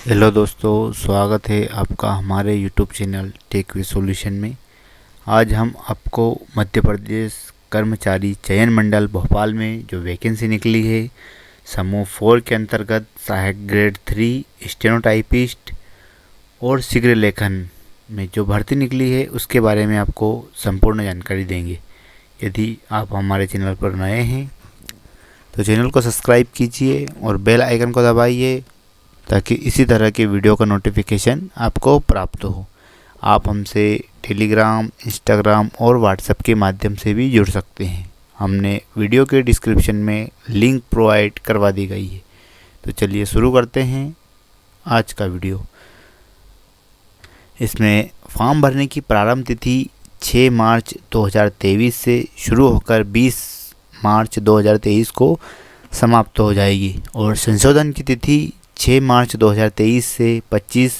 Hello दोस्तों, स्वागत है आपका हमारे YouTube channel Tech We Solution में। आज हम आपको मध्य प्रदेश कर्मचारी चयन मंडल भोपाल में जो वैकेंसी निकली है समूह 4 के अंतर्गत सहायक ग्रेड 3 स्टेनोटाइपिस्ट और शीघ्र लेखन में जो भर्ती निकली है उसके बारे में आपको संपूर्ण जानकारी देंगे। यदि आप हमारे चैनल पर नए हैं तो चैनल को सब्सक्राइब कीजिए और बेल आइकन को दबाइए ताकि इसी तरह के वीडियो का नोटिफिकेशन आपको प्राप्त हो। आप हमसे टेलीग्राम, इंस्टाग्राम और व्हाट्सएप के माध्यम से भी जुड़ सकते हैं। हमने वीडियो के डिस्क्रिप्शन में लिंक प्रोवाइड करवा दी गई है। तो चलिए शुरू करते हैं आज का वीडियो। इसमें फॉर्म भरने की प्रारंभ तिथि 6 मार्च 2023 से शुरू होकर 20 मार्च 2023 को समाप्त हो जाएगी और संशोधन की तिथि 6 मार्च 2023 से 25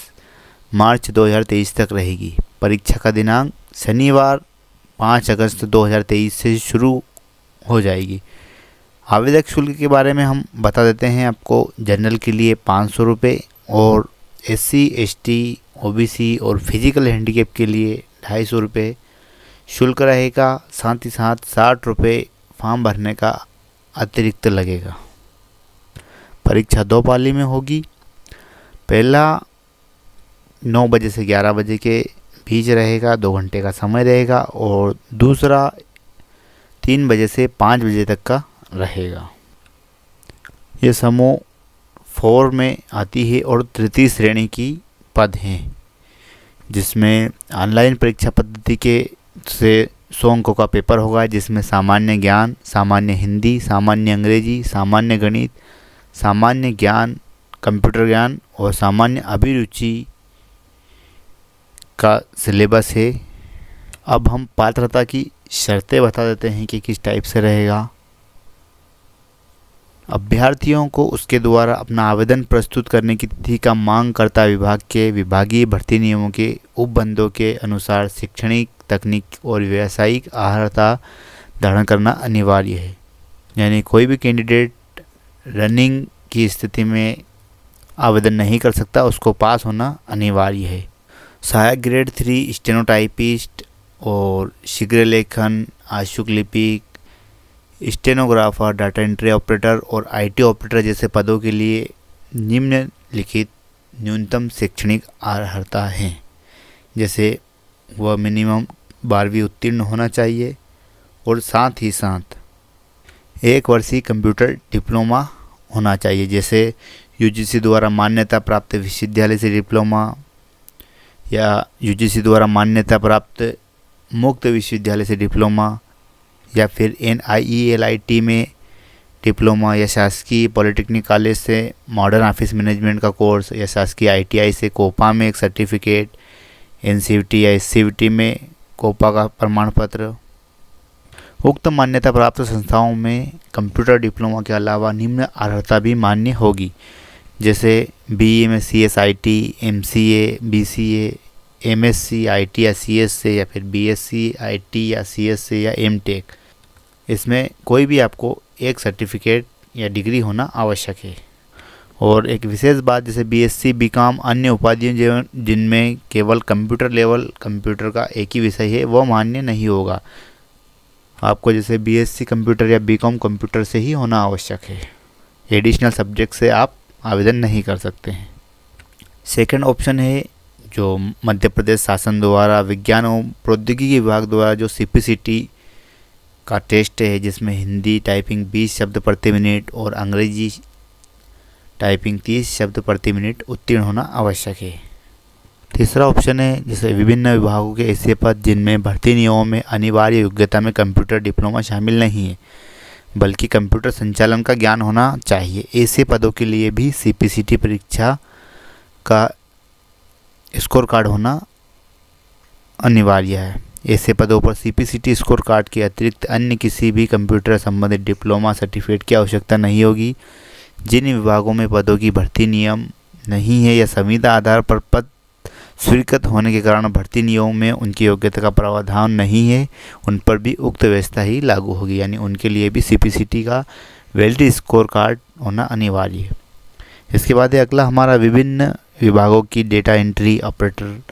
मार्च 2023 तक रहेगी। परीक्षा का दिनांक शनिवार 5 अगस्त 2023 से शुरू हो जाएगी। आवेदक शुल्क के बारे में हम बता देते हैं आपको। जनरल के लिए 500 रुपये और SC, ST, OBC और फिजिकल हैंडीकैप के लिए 250 रुपये शुल्क रहेगा। साथ ही साथ 60 रुपये फॉर्म भरने का अतिरिक्त लगेगा। परीक्षा 2 पाली में होगी। पहला 9 बजे से 11 बजे के बीच रहेगा, 2 घंटे का समय रहेगा और दूसरा 3 बजे से 5 बजे तक का रहेगा। ये समूह 4 में आती है और तृतीय श्रेणी की पद हैं, जिसमें ऑनलाइन परीक्षा पद्धति के से 100 अंकों का पेपर होगा, जिसमें सामान्य ज्ञान, सामान्य हिंदी, सामान्य अंग्रेजी, सामान्य गणित, सामान्य ज्ञान, कंप्यूटर ज्ञान और सामान्य अभिरुचि का सिलेबस है। अब हम पात्रता की शर्तें बता देते हैं कि किस टाइप से रहेगा। अभ्यर्थियों को उसके द्वारा अपना आवेदन प्रस्तुत करने की तिथि का मांगकर्ता विभाग के विभागीय भर्ती नियमों के उपबंधों के अनुसार शैक्षणिक, तकनीक और व्यावसायिक अर्हता धारण करना अनिवार्य है। यानी कोई भी कैंडिडेट रनिंग की स्थिति में आवेदन नहीं कर सकता, उसको पास होना अनिवार्य है। सहायक ग्रेड 3 स्टेनोटाइपिस्ट और शीघ्र लेखन, आशुक लिपिक, स्टेनोग्राफर, डाटा एंट्री ऑपरेटर और IT ऑपरेटर जैसे पदों के लिए निम्नलिखित न्यूनतम शैक्षणिक अर्हता है। जैसे वह मिनिमम 12वीं उत्तीर्ण होना चाहिए और साथ ही साथ 1 वर्षीय कंप्यूटर डिप्लोमा होना चाहिए। जैसे UGC द्वारा मान्यता प्राप्त विश्वविद्यालय से डिप्लोमा या UGC द्वारा मान्यता प्राप्त मुक्त विश्वविद्यालय से डिप्लोमा या फिर NIELIT में डिप्लोमा या शासकीय पॉलिटेक्निक कॉलेज से मॉडर्न ऑफिस मैनेजमेंट का कोर्स या शासकीय ITI से कोपा में एक सर्टिफिकेट, NCVT या SCVT में कोपा का प्रमाण पत्र। उक्त मान्यता प्राप्त संस्थाओं में कंप्यूटर डिप्लोमा के अलावा निम्न अर्हता भी मान्य होगी। जैसे BE में CSIT, MCA, BCA, MSc IT या CS से या फिर BSc IT या CS से या MTech। इसमें कोई भी आपको एक सर्टिफिकेट या डिग्री होना आवश्यक है। और एक विशेष बात, जैसे BSc, BCom अन्य उपाधियों जिनमें केवल कंप्यूटर लेवल कंप्यूटर का एक ही विषय है वह मान्य नहीं होगा। आपको जैसे BSc कंप्यूटर या BCom कंप्यूटर से ही होना आवश्यक है। एडिशनल सब्जेक्ट से आप आवेदन नहीं कर सकते हैं। सेकंड ऑप्शन है जो मध्य प्रदेश शासन द्वारा विज्ञान एवं प्रौद्योगिकी विभाग द्वारा जो CPCT का टेस्ट है, जिसमें हिंदी टाइपिंग 20 शब्द प्रति मिनट और अंग्रेजी टाइपिंग 30 शब्द प्रति मिनट उत्तीर्ण होना आवश्यक है। तीसरा ऑप्शन है जैसे विभिन्न विभागों के ऐसे पद जिनमें भर्ती नियमों में अनिवार्य योग्यता में कंप्यूटर डिप्लोमा शामिल नहीं है, बल्कि कंप्यूटर संचालन का ज्ञान होना चाहिए। ऐसे पदों के लिए भी CPCT परीक्षा का स्कोर कार्ड होना अनिवार्य है। ऐसे पदों पर CPCT स्कोर कार्ड के अतिरिक्त अन्य किसी भी कंप्यूटर संबंधित डिप्लोमा सर्टिफिकेट की आवश्यकता नहीं होगी। जिन विभागों में पदों की भर्ती नियम नहीं है या संविदा आधार पर पद स्वीकृत होने के कारण भर्ती नियमों में उनकी योग्यता का प्रावधान नहीं है, उन पर भी उक्त व्यवस्था ही लागू होगी। यानी उनके लिए भी CPCT का वैलिड स्कोर कार्ड होना अनिवार्य है। इसके बाद अगला हमारा विभिन्न विभागों की data entry operator,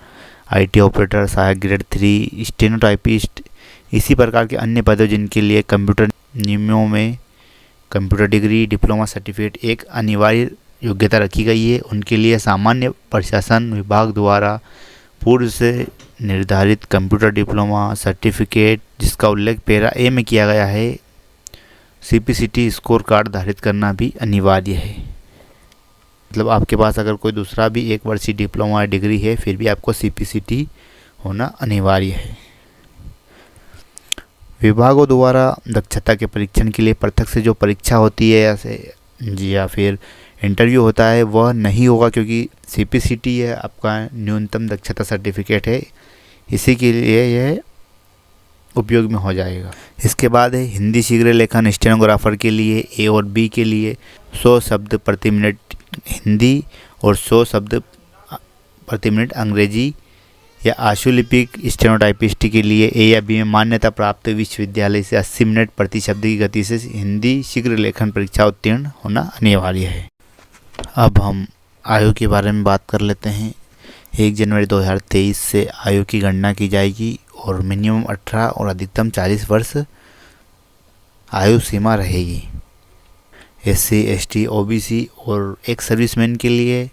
IT operator, सहायक ग्रेड 3, स्टेनोटाइपिस्ट, इसी प्रकार के अन्य पदों जिनके लिए कंप्यूटर नियमों में कंप्यूटर डिग्री, डिप्लोमा सर्टिफिकेट एक अनिवार्य योग्यता रखी गई है, उनके लिए सामान्य प्रशासन विभाग द्वारा पूर्व से निर्धारित कंप्यूटर डिप्लोमा सर्टिफिकेट जिसका उल्लेख पैरा ए में किया गया है, CPCT स्कोर कार्ड धारित करना भी अनिवार्य है। मतलब आपके पास अगर कोई दूसरा भी 1 वर्षीय डिप्लोमा डिग्री है फिर भी आपको CPCT होना अनिवार्य है। विभागों द्वारा दक्षता के परीक्षण के लिए पृथक से जो परीक्षा होती है या फिर इंटरव्यू होता है वह नहीं होगा, क्योंकि CPCT है आपका न्यूनतम दक्षता सर्टिफिकेट है, इसी के लिए यह उपयोग में हो जाएगा। इसके बाद है हिंदी शीघ्र लेखन स्टेनोग्राफर के लिए A और B के लिए 100 शब्द प्रति मिनट हिंदी और 100 शब्द प्रति मिनट अंग्रेजी या आशुलिपिक स्टेनोटाइपिस्ट के लिए A या B में मान्यता प्राप्त विश्वविद्यालय से 80 मिनट प्रति शब्द की गति से हिंदी शीघ्र लेखन परीक्षा उत्तीर्ण होना अनिवार्य है। अब हम आयु के बारे में बात कर लेते हैं। 1 जनवरी 2023 से आयु की गणना की जाएगी और मिनिमम 18 और अधिकतम 40 वर्ष आयु सीमा रहेगी। SC, ST, OBC और एक सर्विसमैन के लिए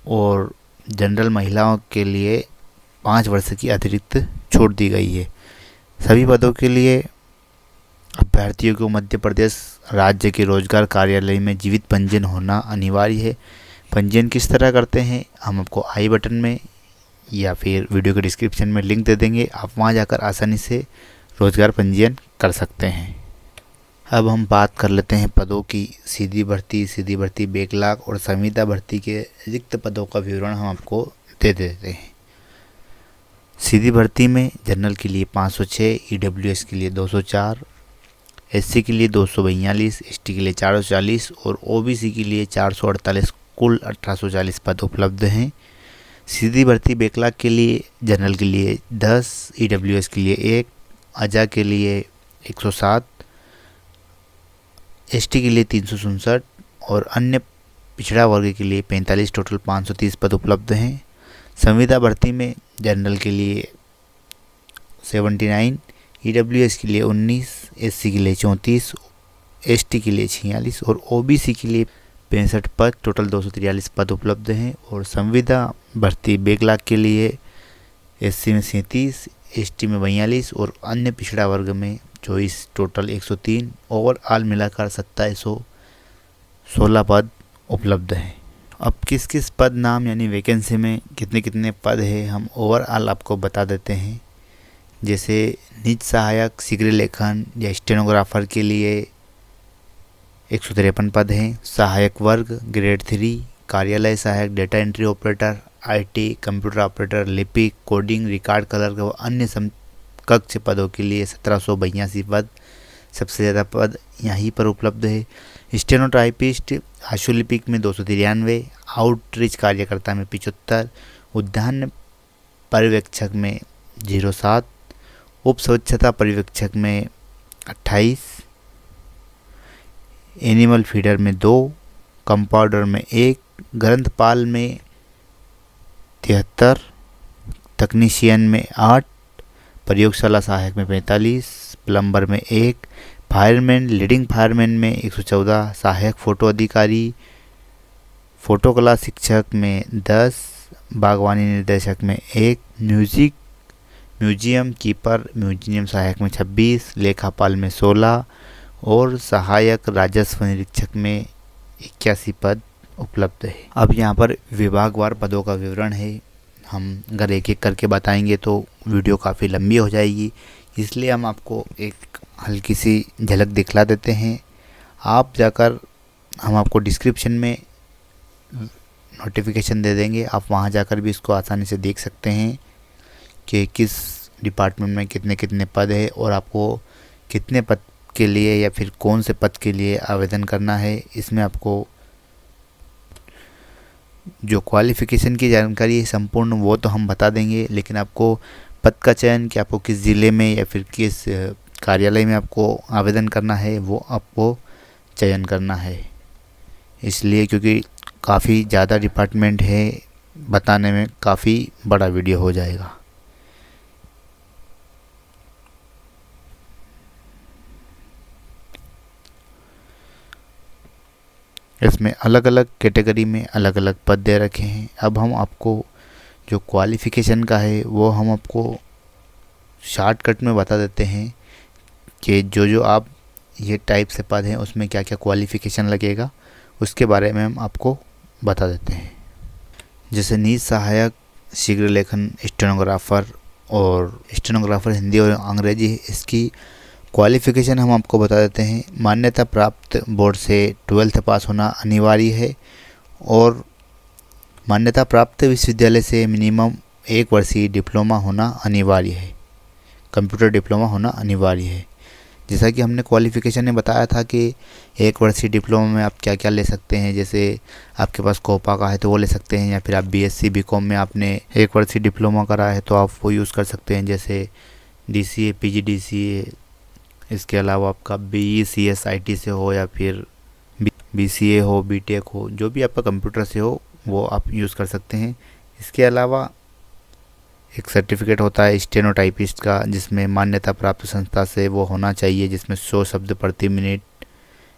और जनरल महिलाओं के लिए 5 वर्ष की अतिरिक्त छूट दी गई है। सभी पदों के लिए अभ्यर्थियों को मध्य प्रदेश राज्य के रोजगार कार्यालय में जीवित पंजीयन होना अनिवार्य है। पंजीयन किस तरह करते हैं हम आपको आई बटन में या फिर वीडियो के डिस्क्रिप्शन में लिंक दे देंगे, आप वहां जाकर आसानी से रोजगार पंजीयन कर सकते हैं। अब हम बात कर लेते हैं पदों की। सीधी भर्ती बैकलॉग और संविदा भर्ती के रिक्त पदों का विवरण हम आपको दे देते हैं। सीधी भर्ती में जनरल के लिए 506, EWS के लिए 204, SC के लिए 242, ST के लिए 440 और OBC के लिए 448, कुल 1840 पद उपलब्ध हैं। सीधी भर्ती बैकलॉग के लिए जनरल के लिए 10, EWS के लिए 1, अजा के लिए 107, ST के लिए 367 और अन्य पिछड़ा वर्ग के लिए 45, टोटल 530 पद उपलब्ध हैं। संविदा भर्ती में जनरल के लिए 79, EWS के लिए 19, SC के लिए 34, ST के लिए 46 और OBC के लिए 65 पद, टोटल 243 पद उपलब्ध हैं। और संविदा भर्ती बैकलॉग के लिए SC में 37, ST में 42 और अन्य पिछड़ा वर्ग में 24, टोटल 103, ओवरऑल मिलाकर 2716 पद उपलब्ध हैं। अब किस किस पद नाम यानी वैकेंसी में कितने कितने पद है हम ओवरऑल आपको बता देते हैं। जैसे निज सहायक शीघ्र लेखन या स्टेनोग्राफर के लिए 153 पद हैं। सहायक वर्ग ग्रेड 3, कार्यालय सहायक, data entry operator, IT, computer operator, लिपिक, कोडिंग, रिकॉर्ड कलर व अन्य समकक्ष पदों के लिए 1782 पद, सबसे ज़्यादा पद यहीं पर उपलब्ध है। स्टेनोटाइपिस्ट आशुलिपिक में 293, आउटरीच कार्यकर्ता में 75, उद्यान पर्यवेक्षक में 07, उप स्वच्छता पर्यवेक्षक में 28, एनिमल फीडर में 2, कंपाउंडर में 1, ग्रंथपाल में 73, तकनीशियन में 8, प्रयोगशाला सहायक में 45, प्लम्बर में 1, फायरमैन लीडिंग फायरमैन में 114, सहायक फोटो अधिकारी, फोटोकला शिक्षक में 10, बागवानी निर्देशक में 1, म्यूजियम कीपर म्यूजियम सहायक में 26, लेखापाल में 16 और सहायक राजस्व निरीक्षक में 81 पद उपलब्ध है। अब यहाँ पर विभागवार पदों का विवरण है। हम अगर एक एक करके बताएंगे तो वीडियो काफ़ी लंबी हो जाएगी, इसलिए हम आपको एक हल्की सी झलक दिखला देते हैं। आप जाकर हम आपको डिस्क्रिप्शन में नोटिफिकेशन दे देंगे, आप वहां जाकर भी इसको आसानी से देख सकते हैं कि किस डिपार्टमेंट में कितने कितने पद है और आपको कितने पद के लिए या फिर कौन से पद के लिए आवेदन करना है। इसमें आपको जो क्वालिफ़िकेशन की जानकारी है संपूर्ण वो तो हम बता देंगे, लेकिन आपको पद का चयन कि आपको किस ज़िले में या फिर किस कार्यालय में आपको आवेदन करना है वो आपको चयन करना है। इसलिए क्योंकि काफ़ी ज़्यादा डिपार्टमेंट है, बताने में काफ़ी बड़ा वीडियो हो जाएगा। इसमें अलग अलग कैटेगरी में अलग अलग पद दे रखे हैं। अब हम आपको जो क्वालिफ़िकेशन का है वो हम आपको शॉर्टकट में बता देते हैं कि जो आप ये टाइप से पद हैं उसमें क्या क्या क्वालिफ़िकेशन लगेगा, उसके बारे में हम आपको बता देते हैं। जैसे नीति सहायक, शीघ्र लेखन स्टेनोग्राफर और स्टेनोग्राफर हिंदी और अंग्रेजी, इसकी क्वालिफ़िकेशन हम आपको बता देते हैं। मान्यता प्राप्त बोर्ड से 12th पास होना अनिवार्य है और मान्यता प्राप्त विश्वविद्यालय से मिनिमम 1 वर्षीय डिप्लोमा होना अनिवार्य है, कंप्यूटर डिप्लोमा होना अनिवार्य है। जैसा कि हमने क्वालिफ़िकेशन में बताया था कि 1 वर्षीय डिप्लोमा में आप क्या क्या ले सकते हैं। जैसे आपके पास कोपा का है तो वो ले सकते हैं, या फिर आप बीएससी बीकॉम में आपने 1 वर्षीय डिप्लोमा करा है तो आप वो यूज़ कर सकते हैं, जैसे डीसीए, पीजीडीसीए। इसके अलावा आपका बीईसीएस आईटी से हो या फिर बीसीए हो, बीटेक हो, जो भी आपका कंप्यूटर से हो वो आप यूज़ कर सकते हैं। इसके अलावा एक सर्टिफिकेट होता है स्टेनोटाइपिस्ट का, जिसमें मान्यता प्राप्त संस्था से वो होना चाहिए, जिसमें 100 शब्द प्रति मिनट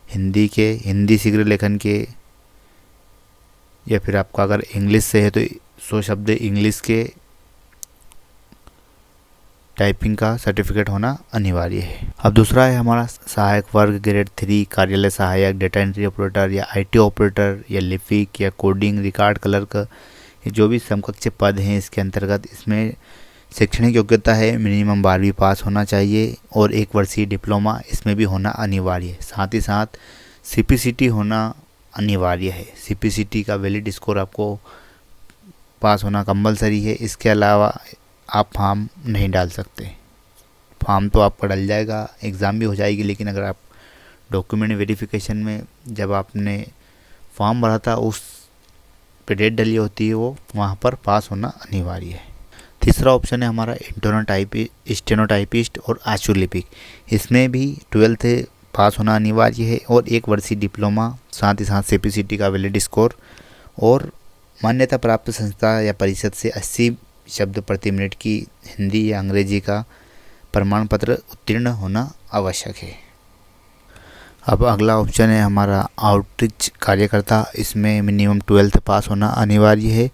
हिंदी शीघ्र लेखन के, या फिर आपका अगर इंग्लिश से है तो 100 शब्द इंग्लिश के टाइपिंग का सर्टिफिकेट होना अनिवार्य है। अब दूसरा है हमारा सहायक वर्ग ग्रेड 3, कार्यालय सहायक, डेटा एंट्री ऑपरेटर या आईटी ऑपरेटर या लिपिक या कोडिंग, रिकॉर्ड क्लर्क, ये जो भी समकक्ष पद हैं इसके अंतर्गत। इसमें शैक्षणिक योग्यता है मिनिमम 12वीं पास होना चाहिए और 1 वर्षीय डिप्लोमा इसमें भी होना अनिवार्य है। साथ ही साथ सीपीसीटी होना अनिवार्य है। सीपीसीटी का वैलिड स्कोर आपको पास होना कंपलसरी है। इसके अलावा आप फॉर्म नहीं डाल सकते। फॉर्म तो आपका डल जाएगा, एग्ज़ाम भी हो जाएगी, लेकिन अगर आप डॉक्यूमेंट वेरिफिकेशन में जब आपने फॉर्म भरा था उस पे डेट डली होती है, वो वहाँ पर पास होना अनिवार्य है। तीसरा ऑप्शन है हमारा स्टेनोटाइपिस्ट और आशुलिपिक। इसमें भी 12th पास होना अनिवार्य है और 1 वर्षीय डिप्लोमा, साथ ही साथ सीपीसीटी का वैलिड स्कोर और मान्यता प्राप्त संस्था या परिषद से 80 शब्द प्रति मिनट की हिंदी या अंग्रेजी का प्रमाण पत्र उत्तीर्ण होना आवश्यक है। अब अगला ऑप्शन है हमारा आउटरीच कार्यकर्ता। इसमें मिनिमम 12th पास होना अनिवार्य है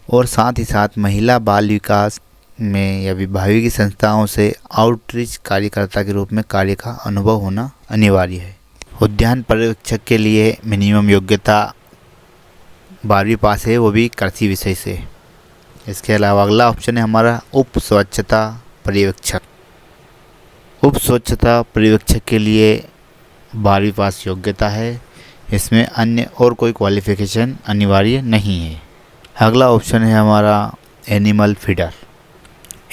और साथ ही साथ महिला बाल विकास में या विभागीय संस्थाओं से आउटरीच कार्यकर्ता के रूप में कार्य का अनुभव होना अनिवार्य है। उद्यान पर्यवेक्षक के लिए मिनिमम योग्यता 12वीं पास है, वो भी कृषि विषय से। इसके अलावा अगला ऑप्शन है हमारा उप स्वच्छता पर्यवेक्षक। उप स्वच्छता पर्यवेक्षक के लिए 12वीं पास योग्यता है। इसमें अन्य और कोई क्वालिफ़िकेशन अनिवार्य नहीं है। अगला ऑप्शन है हमारा एनिमल फीडर।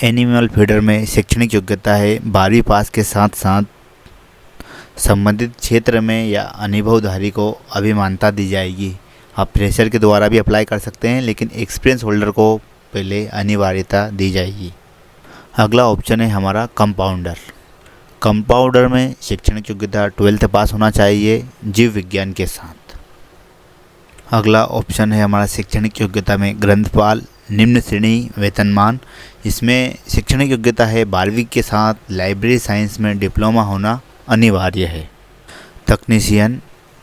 एनिमल फीडर में शैक्षणिक योग्यता है 12वीं पास के साथ साथ संबंधित क्षेत्र में या अनुभवधारी को अभिमानता दी जाएगी। आप फ्रेशर के द्वारा भी अप्लाई कर सकते हैं, लेकिन एक्सपीरियंस होल्डर को पहले अनिवार्यता दी जाएगी। अगला ऑप्शन है हमारा कंपाउंडर। कंपाउंडर में शैक्षणिक योग्यता 12th पास होना चाहिए जीव विज्ञान के साथ। अगला ऑप्शन है हमारा शैक्षणिक योग्यता में ग्रंथपाल, निम्न श्रेणी वेतनमान। इसमें शैक्षणिक योग्यता है 12वीं के साथ लाइब्रेरी साइंस में डिप्लोमा होना अनिवार्य है।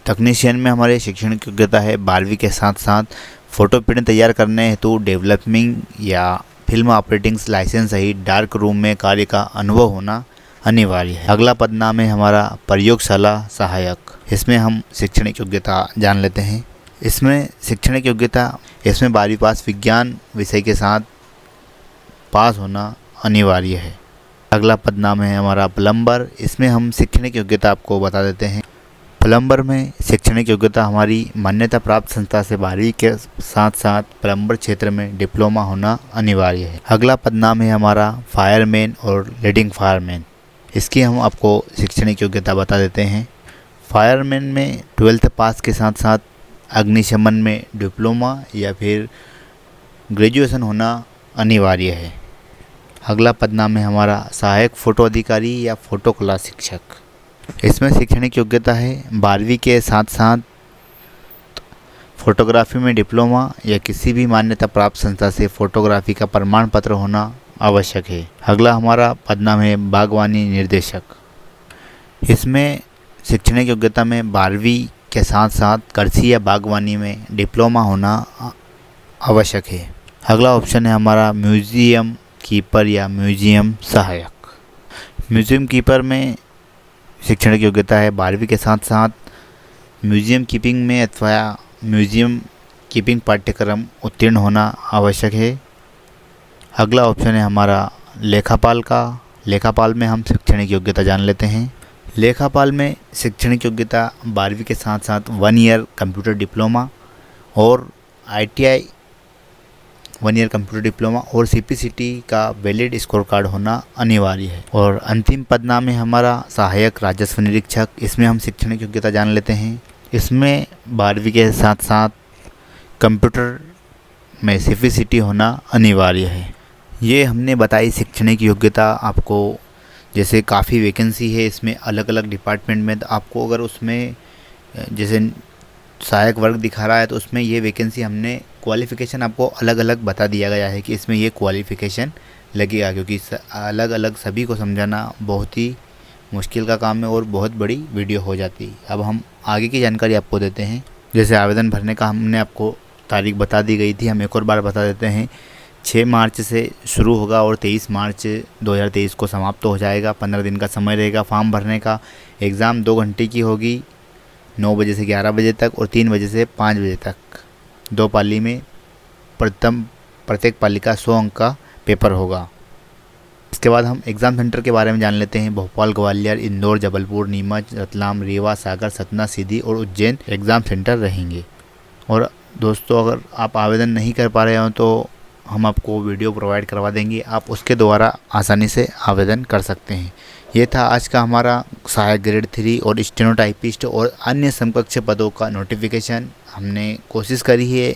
तकनीशियन में हमारे शैक्षणिक योग्यता है 12वीं के साथ साथ फ़ोटो प्रिंट तैयार करने हेतु डेवलपिंग या फिल्म ऑपरेटिंग लाइसेंस सहित डार्क रूम में कार्य का अनुभव होना अनिवार्य है। अगला पद नाम है हमारा प्रयोगशाला सहायक। इसमें हम शैक्षणिक योग्यता जान लेते हैं। इसमें शैक्षणिक योग्यता 12वीं पास विज्ञान विषय के साथ पास होना अनिवार्य है। अगला पद नाम है हमारा प्लम्बर। इसमें हम शैक्षणिक योग्यता आपको बता देते हैं। प्लम्बर में शैक्षणिक योग्यता हमारी मान्यता प्राप्त संस्था से 12वीं के साथ साथ प्लम्बर क्षेत्र में डिप्लोमा होना अनिवार्य है। अगला पद नाम है हमारा फायरमैन और लीडिंग फायरमैन। इसकी हम आपको शैक्षणिक योग्यता बता देते हैं। फायरमैन में 12th पास के साथ साथ अग्निशमन में डिप्लोमा या फिर ग्रेजुएशन होना अनिवार्य है। अगला पद नाम है हमारा सहायक फ़ोटो अधिकारी या फ़ोटो कला शिक्षक। इसमें शैक्षणिक योग्यता है 12वीं के साथ साथ फोटोग्राफी में डिप्लोमा या किसी भी मान्यता प्राप्त संस्था से फोटोग्राफी का प्रमाण पत्र होना आवश्यक है। अगला हमारा पद नाम है बागवानी निर्देशक। इसमें शैक्षणिक योग्यता में 12वीं के साथ साथ कृषि या बागवानी में डिप्लोमा होना आवश्यक है। अगला ऑप्शन है हमारा म्यूजियम कीपर या म्यूजियम सहायक। म्यूजियम कीपर में शैक्षणिक योग्यता है 12वीं के साथ साथ म्यूजियम कीपिंग में अथवा म्यूजियम कीपिंग पाठ्यक्रम उत्तीर्ण होना आवश्यक है। अगला ऑप्शन है हमारा लेखापाल का। लेखापाल में हम शैक्षणिक योग्यता जान लेते हैं। लेखापाल में शैक्षणिक योग्यता 12वीं के साथ साथ 1 ईयर कंप्यूटर डिप्लोमा और ITI 1 ईयर कंप्यूटर डिप्लोमा और CPCT का वैलिड स्कोर कार्ड होना अनिवार्य है। और अंतिम पद नाम है हमारा सहायक राजस्व निरीक्षक। इसमें हम शैक्षणिक योग्यता जान लेते हैं। इसमें 12वीं के साथ साथ कंप्यूटर में CPCT होना अनिवार्य है। ये हमने बताई शैक्षणिक योग्यता आपको। जैसे काफ़ी वैकेंसी है इसमें अलग अलग डिपार्टमेंट में, तो आपको अगर उसमें जैसे सहायक वर्ग दिखा रहा है तो उसमें ये वैकेंसी हमने क्वालिफ़िकेशन आपको अलग अलग बता दिया गया है कि इसमें ये क्वालिफ़िकेशन लगेगा, क्योंकि अलग अलग सभी को समझाना बहुत ही मुश्किल का काम है और बहुत बड़ी वीडियो हो जाती है। अब हम आगे की जानकारी आपको देते हैं। जैसे आवेदन भरने का हमने आपको तारीख बता दी गई थी, हम एक और बार बता देते हैं। 6 मार्च से शुरू होगा और 23 मार्च 2023 को समाप्त हो जाएगा। 15 दिन का समय रहेगा फॉर्म भरने का। एग्ज़ाम 2 घंटे की होगी, 9 बजे से 11 बजे तक और 3 बजे से 5 बजे तक। 2 पाली में प्रत्येक पाली का 100 अंक का पेपर होगा। इसके बाद हम एग्ज़ाम सेंटर के बारे में जान लेते हैं। भोपाल, ग्वालियर, इंदौर, जबलपुर, नीमच, रतलाम, रीवा, सागर, सतना, सीधी और उज्जैन एग्ज़ाम सेंटर रहेंगे। और दोस्तों, अगर आप आवेदन नहीं कर पा रहे हो तो हम आपको वीडियो प्रोवाइड करवा देंगे, आप उसके द्वारा आसानी से आवेदन कर सकते हैं। ये था आज का हमारा सहायक ग्रेड 3 और स्टेनोटाइपिस्ट और अन्य समकक्ष पदों का नोटिफिकेशन। हमने कोशिश करी है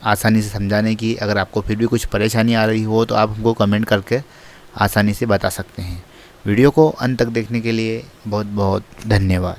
आसानी से समझाने की। अगर आपको फिर भी कुछ परेशानी आ रही हो तो आप हमको कमेंट करके आसानी से बता सकते हैं। वीडियो को अंत तक देखने के लिए बहुत बहुत धन्यवाद।